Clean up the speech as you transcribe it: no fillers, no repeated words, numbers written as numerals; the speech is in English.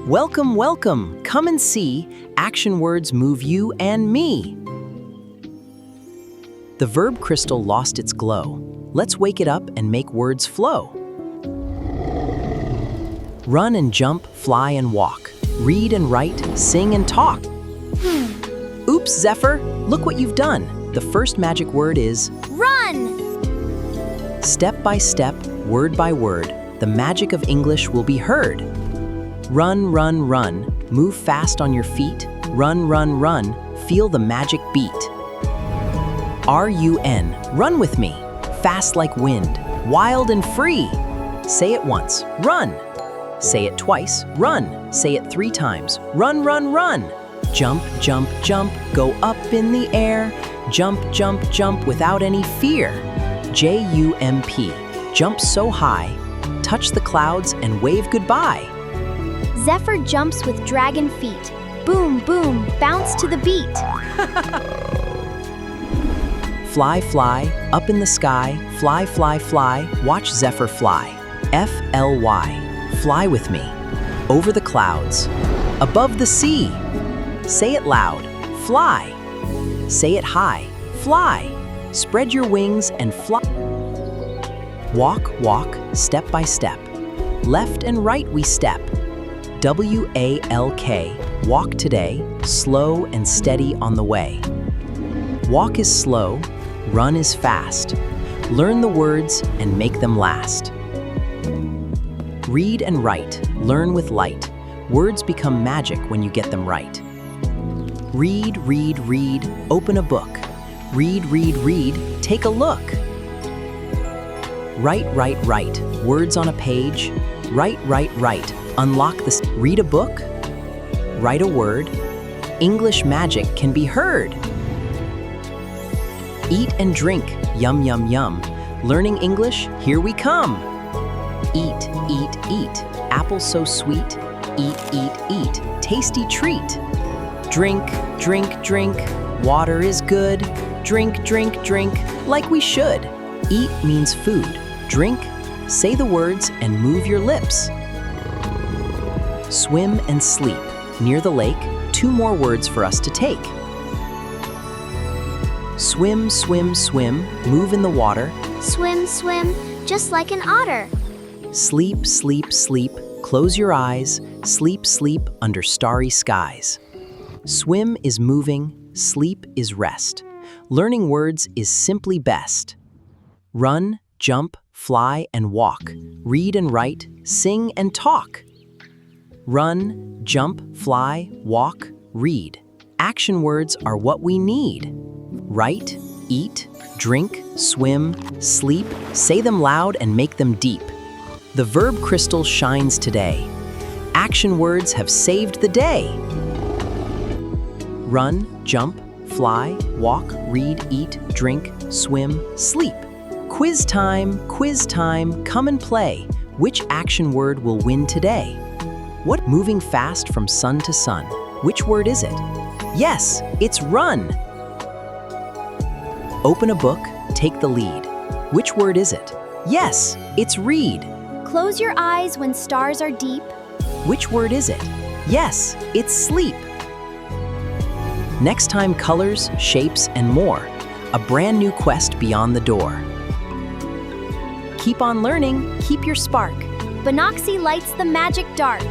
Welcome, welcome. Come and see. Action words move you and me. The verb crystal lost its glow. Let's wake it up and make words flow. Run and jump, fly and walk. Read and write, sing and talk. Oops, Zephyr, look what you've done. The first magic word is run. Step by step, word by word, the magic of English will be heard. Run, run, run, move fast on your feet. Run, run, run, feel the magic beat. R-U-N, run with me. Fast like wind, wild and free. Say it once, run. Say it twice, run. Say it 3 times, run, run, run. Jump, jump, jump, go up in the air. Jump, jump, jump without any fear. J-U-M-P, jump so high. Touch the clouds and wave goodbye. Zephyr jumps with dragon feet. Boom, boom, bounce to the beat. Fly, fly, up in the sky. Fly, fly, fly, watch Zephyr fly. F-L-Y, fly with me. Over the clouds, above the sea. Say it loud, fly. Say it high, fly. Spread your wings and fly. Walk, walk, step by step. Left and right we step. W-A-L-K, walk today, slow and steady on the way. Walk is slow, run is fast. Learn the words and make them last. Read and write, learn with light. Words become magic when you get them right. Read, read, read, open a book. Read, read, read, take a look. Write, write, write, words on a page. Write, write, write, unlock this. Read a book, write a word. English magic can be heard. Eat and drink, yum, yum, yum. Learning English, here we come. Eat, eat, eat, apple so sweet. Eat, eat, eat, tasty treat. Drink, drink, drink, water is good. Drink, drink, drink, like we should. Eat means food. Drink, say the words and move your lips. Swim and sleep. Near the lake, 2 more words for us to take. Swim, swim, swim, move in the water. Swim, swim, just like an otter. Sleep, sleep, sleep, close your eyes. Sleep, sleep under starry skies. Swim is moving, sleep is rest. Learning words is simply best. Run, jump, fly and walk. Read and write, sing and talk. Run, jump, fly, walk, read. Action words are what we need. Write, eat, drink, swim, sleep, say them loud and make them deep. The verb crystal shines today. Action words have saved the day. Run, jump, fly, walk, read, eat, drink, swim, sleep. Quiz time, come and play. Which action word will win today? What moving fast from sun to sun? Which word is it? Yes, it's run. Open a book, take the lead. Which word is it? Yes, it's read. Close your eyes when stars are deep. Which word is it? Yes, it's sleep. Next time, colors, shapes, and more. A brand new quest beyond the door. Keep on learning, keep your spark. Bonoxi lights the magic dark.